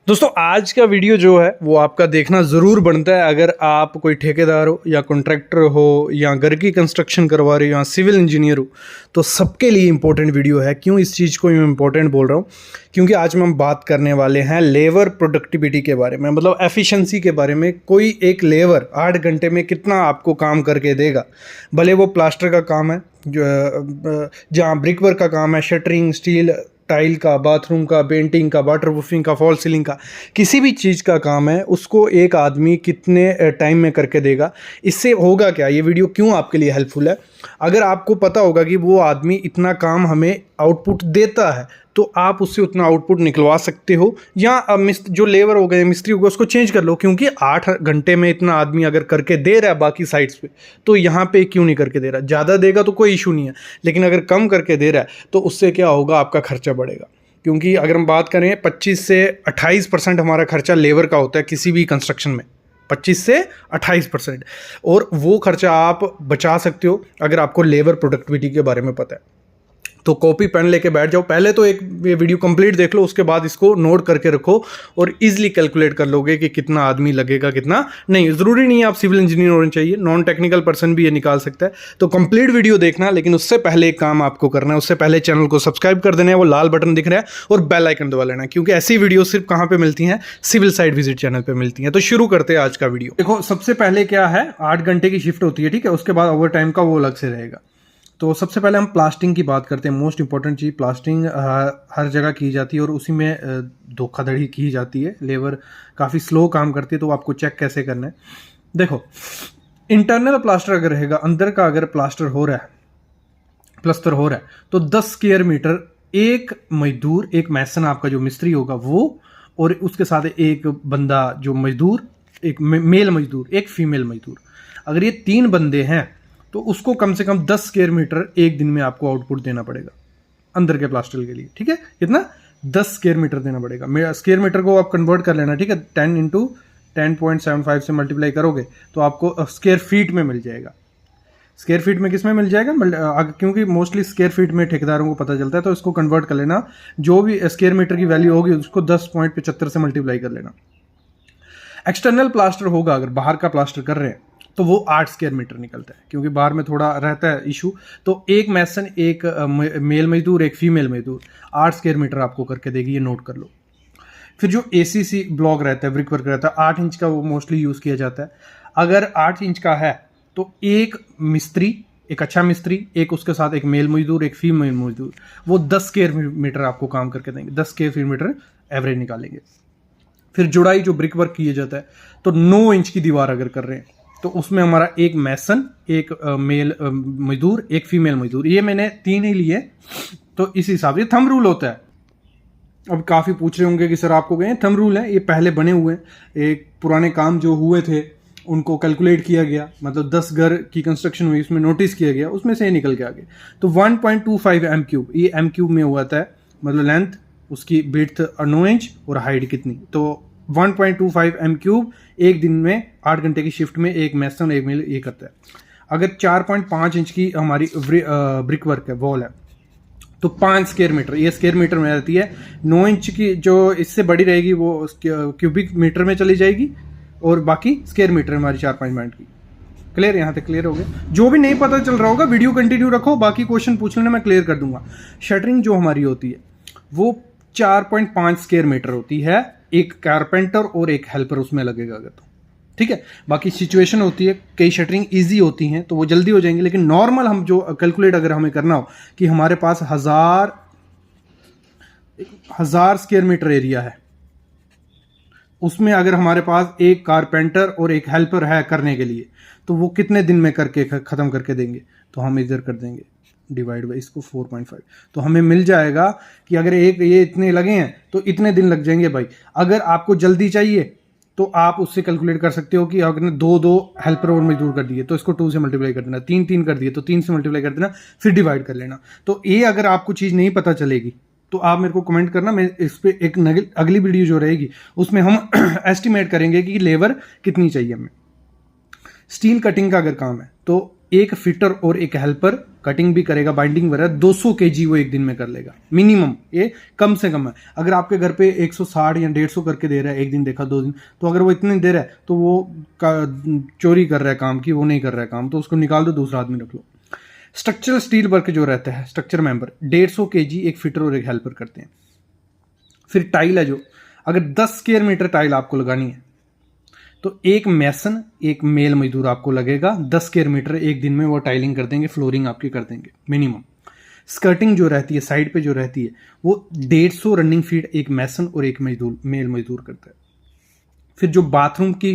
दोस्तों आज का वीडियो जो है वो आपका देखना ज़रूर बनता है। अगर आप कोई ठेकेदार हो या कॉन्ट्रैक्टर हो या घर की कंस्ट्रक्शन करवा रहे हो या सिविल इंजीनियर हो तो सबके लिए इम्पोर्टेंट वीडियो है। क्यों इस चीज़ को मैं इम्पोर्टेंट बोल रहा हूँ? क्योंकि आज हम बात करने वाले हैं लेबर प्रोडक्टिविटी के बारे में, मतलब एफिशिएंसी के बारे में। कोई एक लेबर 8 घंटे में कितना आपको काम करके देगा, भले वो प्लास्टर का काम है, जो जहाँ ब्रिक वर्क का काम है, शटरिंग, स्टील, टाइल का, बाथरूम का, पेंटिंग का, वाटर प्रूफिंग का, फॉल सीलिंग का, किसी भी चीज़ का काम है, उसको एक आदमी कितने टाइम में करके देगा। इससे होगा क्या, ये वीडियो क्यों आपके लिए हेल्पफुल है? अगर आपको पता होगा कि वो आदमी इतना काम हमें आउटपुट देता है तो आप उससे उतना आउटपुट निकलवा सकते हो, या जो लेबर हो गए, मिस्त्री हो गए, उसको चेंज कर लो। क्योंकि 8 घंटे में इतना आदमी अगर करके दे रहा है बाकी साइट्स पे, तो यहाँ पे क्यों नहीं करके दे रहा? ज़्यादा देगा तो कोई इशू नहीं है, लेकिन अगर कम करके दे रहा है तो उससे क्या होगा, आपका खर्चा बढ़ेगा। क्योंकि अगर हम बात करें 25 से 28% हमारा खर्चा लेबर का होता है किसी भी कंस्ट्रक्शन में, 25 से 28%, और वो खर्चा आप बचा सकते हो अगर आपको लेबर प्रोडक्टिविटी के बारे में पता है। तो कॉपी पेन लेके बैठ जाओ, पहले तो एक ये वीडियो कंप्लीट देख लो, उसके बाद इसको नोट करके रखो और इजीली कैलकुलेट कर लोगे कि कितना आदमी लगेगा, कितना नहीं। ज़रूरी नहीं है आप सिविल इंजीनियर होने चाहिए, नॉन टेक्निकल पर्सन भी ये निकाल सकता है। तो कंप्लीट वीडियो देखना, लेकिन उससे पहले एक काम आपको करना है, उससे पहले चैनल को सब्सक्राइब कर देना है, वो लाल बटन दिख रहा है, और बेल आइकन दबा लेना है, क्योंकि ऐसी वीडियो सिर्फ कहाँ पर मिलती हैं? सिविल साइट विजिट चैनल पर मिलती हैं। तो शुरू करते हैं आज का वीडियो। देखो, सबसे पहले क्या है, 8 घंटे की शिफ्ट होती है, ठीक है। उसके बाद ओवर टाइम का वो अलग से रहेगा। तो सबसे पहले हम प्लास्टिंग की बात करते हैं। मोस्ट इंपॉर्टेंट चीज़, प्लास्टिंग हर जगह की जाती है और उसी में धोखाधड़ी की जाती है। लेबर काफ़ी स्लो काम करती है, तो आपको चेक कैसे करना है? देखो, इंटरनल प्लास्टर अगर रहेगा, अंदर का अगर प्लास्टर हो रहा है, प्लस्तर हो रहा है, तो 10 स्क्वायर मीटर एक मजदूर, एक मैसन आपका जो मिस्त्री होगा वो, और उसके साथ एक बंदा जो मजदूर, एक मेल मजदूर, एक फीमेल मजदूर, अगर ये 3 बंदे हैं तो उसको कम से कम 10 स्क्वायर मीटर एक दिन में आपको आउटपुट देना पड़ेगा अंदर के प्लास्टर के लिए, ठीक है। कितना? 10 स्क्वायर मीटर देना पड़ेगा। स्क्वायर मीटर को आप कन्वर्ट कर लेना, ठीक है। 10 इंटू 10.75 से मल्टीप्लाई करोगे तो आपको स्क्वायर फीट में मिल जाएगा। स्क्वायर फीट में किस में मिल जाएगा? क्योंकि मोस्टली स्क्वायर फीट में ठेकेदारों को पता चलता है, तो इसको कन्वर्ट कर लेना। जो भी स्क्वायर मीटर की वैल्यू होगी उसको 10.75 से मल्टीप्लाई कर लेना। एक्सटर्नल प्लास्टर होगा, अगर बाहर का प्लास्टर कर रहे हैं, तो वो 8 स्क्वायर मीटर निकलता है, क्योंकि बाहर में थोड़ा रहता है इशू। तो एक मैसन, एक मेल मजदूर, एक फीमेल मजदूर, 8 स्क्वायर मीटर आपको करके देगी, ये नोट कर लो। फिर जो ACC ब्लॉक रहता है, ब्रिक वर्क रहता है, 8 इंच का वो मोस्टली यूज़ किया जाता है। अगर 8 इंच का है तो एक मिस्त्री, एक अच्छा मिस्त्री, एक उसके साथ एक मेल मजदूर, एक फीमेल मजदूर, वो 10 स्क्वायर मीटर आपको काम करके देंगे। 10 स्क्वायर मीटर एवरेज निकालेंगे। फिर जुड़ाई जो ब्रिक वर्क किया जाता है, तो 9 इंच की दीवार अगर कर रहे हैं तो उसमें हमारा एक मैसन, एक मेल मजदूर, एक फीमेल मजदूर, ये मैंने 3 ही लिए। तो इस हिसाब से थंब रूल होता है। अब काफ़ी पूछ रहे होंगे कि सर आपको गए थंब रूल है, ये पहले बने हुए हैं। एक पुराने काम जो हुए थे उनको कैलकुलेट किया गया, मतलब 10 घर की कंस्ट्रक्शन हुई, उसमें नोटिस किया गया, उसमें से निकल के आ गए। तो 1.25 m3, ये m3 में हुआ था, मतलब लेंथ उसकी, विड्थ 9 इंच और हाइट कितनी, तो 1.25 m3 एक दिन में 8 घंटे की शिफ्ट में एक मैसन, एक मेल ये करता है। अगर 4.5 इंच की हमारी ब्रिक वर्क है, वॉल है, तो 5 स्क्वायर मीटर, ये स्क्वायर मीटर में रहती है। 9 इंच की जो इससे बड़ी रहेगी वो क्यूबिक मीटर में चली जाएगी, और बाकी स्क्वायर मीटर हमारी 4-5 मिनट की। क्लियर? यहाँ तक क्लियर हो गया? जो भी नहीं पता चल रहा होगा वीडियो कंटिन्यू रखो, बाकी क्वेश्चन पूछ लेना, मैं क्लियर कर दूंगा। शटरिंग जो हमारी होती है वो 4.5 स्क्वायर मीटर होती है, एक कारपेंटर और एक हेल्पर उसमें लगेगा अगर, तो ठीक है। बाकी सिचुएशन होती है, कई शटरिंग इजी होती हैं तो वो जल्दी हो जाएंगी, लेकिन नॉर्मल हम जो कैलकुलेट अगर हमें करना हो कि हमारे पास 1000 स्क्वायर मीटर एरिया है, उसमें अगर हमारे पास एक कारपेंटर और एक हेल्पर है करने के लिए, तो वो कितने दिन में करके ख़त्म करके देंगे? तो हम इधर कर देंगे डिवाइड बाई इसको 4.5, तो हमें मिल जाएगा कि अगर एक ये इतने लगे हैं तो इतने दिन लग जाएंगे भाई। अगर आपको जल्दी चाहिए तो आप उससे कैलकुलेट कर सकते हो कि अगर 2 हेल्पर और मजदूर कर दिए तो इसको 2 से मल्टीप्लाई कर देना, 3 कर दिए तो 3 से मल्टीप्लाई कर देना, फिर डिवाइड कर लेना। तो ये अगर आपको चीज़ नहीं पता चलेगी तो आप मेरे को कमेंट करना, मैं इस पर एक अगली वीडियो जो रहेगी उसमें हम एस्टिमेट करेंगे कि लेबर कितनी चाहिए हमें। स्टील कटिंग का अगर काम है तो एक फिटर और एक हेल्पर कटिंग भी करेगा, बाइंडिंग वगैरह 200 kg वो एक दिन में कर लेगा मिनिमम। ये कम से कम है। अगर आपके घर पे 160 या 150 करके दे रहा है, एक दिन देखा 2 दिन, तो अगर वो इतने दे रहा है तो वो चोरी कर रहा है काम की, वो नहीं कर रहा है काम, तो उसको निकाल दो, दूसरा आदमी रख लो। स्ट्रक्चरल स्टील वर्क जो रहता है, स्ट्रक्चर मेंबर 150 kg एक फिटर और एक हेल्पर करते हैं। फिर टाइल है जो, अगर 10 स्क्वायर मीटर टाइल आपको लगानी है तो एक मैसन एक मेल मजदूर आपको लगेगा, 10 स्क्वायर मीटर एक दिन में वो टाइलिंग कर देंगे, फ्लोरिंग आपकी कर देंगे मिनिमम। स्कर्टिंग जो रहती है साइड पे जो रहती है वो 150 रनिंग फीट एक मैसन और एक मजदूर मेल मजदूर करता है। फिर जो बाथरूम की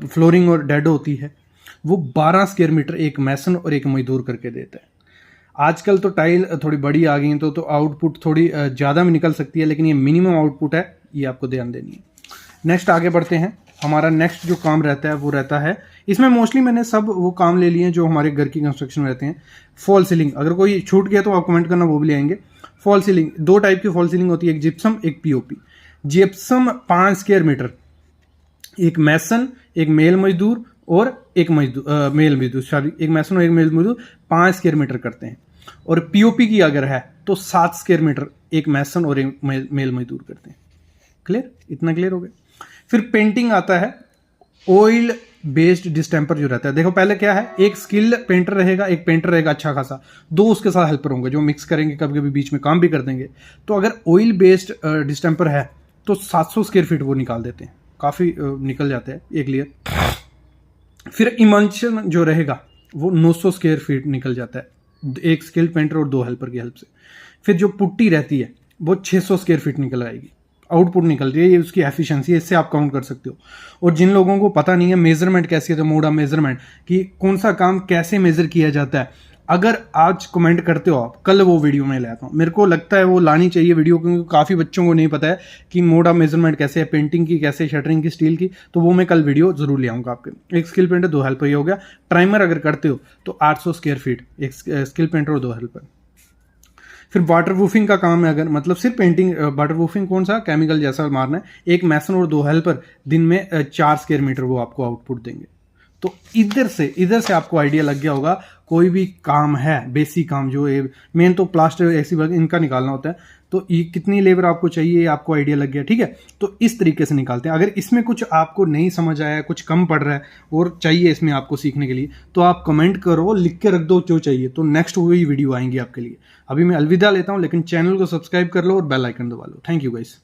फ्लोरिंग और डेड होती है वो 12 स्क्वायर मीटर एक मैसन और एक मजदूर करके देता है। आजकल तो टाइल थोड़ी बड़ी आ गई है तो आउटपुट थोड़ी ज़्यादा में निकल सकती है, लेकिन ये मिनिमम आउटपुट है, ये आपको ध्यान देनी है। नेक्स्ट आगे बढ़ते हैं। हमारा नेक्स्ट जो काम रहता है वो रहता है, इसमें मोस्टली मैंने सब वो काम ले लिए हैं जो हमारे घर की कंस्ट्रक्शन में रहते हैं। फॉल सीलिंग, अगर कोई छूट गया तो आप कमेंट करना, वो भी ले आएंगे। फॉल सीलिंग 2 टाइप की फॉल सीलिंग होती है, एक जिप्सम एक पीओपी। जिप्सम 5 स्क्वायर मीटर एक मैसन एक मेल मजदूर और एक मेल मजदूर, सॉरी एक मैसन और एक मेल मजदूर 5 स्क्वायर मीटर करते हैं। और पीओपी की अगर है तो 7 स्क्वायर मीटर एक मैसन और एक मेल मजदूर करते हैं। क्लियर, इतना क्लियर हो गया। फिर पेंटिंग आता है, ऑयल बेस्ड डिस्टेंपर जो रहता है। देखो पहले क्या है, एक स्किल्ड पेंटर रहेगा, एक पेंटर रहेगा अच्छा खासा, 2 उसके साथ हेल्पर होंगे जो मिक्स करेंगे, कभी कभी बीच में काम भी कर देंगे। तो अगर ऑयल बेस्ड डिस्टेंपर है तो 700 स्क्वायर फीट वो निकाल देते हैं, काफ़ी निकल जाते हैं एक लेयर। फिर इमल्शन जो रहेगा वो 900 स्क्वायर फीट निकल जाता है, एक स्किल्ड पेंटर और 2 हेल्पर की हेल्प से। फिर जो पुट्टी रहती है वो 600 स्क्वायर फीट निकल आएगी, आउटपुट निकल रही है, ये उसकी एफिशिएंसी है, इससे आप काउंट कर सकते हो। और जिन लोगों को पता नहीं है मेजरमेंट कैसी है, तो मोड ऑफ मेजरमेंट कि कौन सा काम कैसे मेजर किया जाता है, अगर आज कमेंट करते हो आप, कल वो वीडियो मैं ले आता हूँ। मेरे को लगता है वो लानी चाहिए वीडियो, क्योंकि काफ़ी बच्चों को नहीं पता है कि मोड ऑफ मेजरमेंट कैसे है, पेंटिंग की कैसे, शटरिंग की, स्टील की, तो वो मैं कल वीडियो जरूर ले आऊँगा आपके। एक स्किल पेंटर 2 हेल्पर, ये हो गया। प्राइमर अगर करते हो तो 800 स्क्वायर फीट एक स्किल पेंटर और 2 हेल्पर। फिर वाटर प्रूफिंग का काम है, अगर मतलब सिर्फ पेंटिंग, वाटर प्रूफिंग कौन सा, केमिकल जैसा मारना है, एक मैसन और 2 हेल्पर दिन में 4 स्क्वायर मीटर वो आपको आउटपुट देंगे। तो इधर से आपको आइडिया लग गया होगा, कोई भी काम है बेसिक काम जो मेन तो प्लास्टर ऐसी इनका निकालना होता है, तो ये कितनी लेबर आपको चाहिए आपको आइडिया लग गया, ठीक है। तो इस तरीके से निकालते हैं। अगर इसमें कुछ आपको नहीं समझ आया, कुछ कम पड़ रहा है और चाहिए इसमें आपको सीखने के लिए, तो आप कमेंट करो, लिख के रख दो जो चाहिए, तो नेक्स्ट वही वीडियो आएंगी आपके लिए। अभी मैं अलविदा लेता हूँ, लेकिन चैनल को सब्सक्राइब कर लो और बेल आइकन दबा लो। Thank you guys.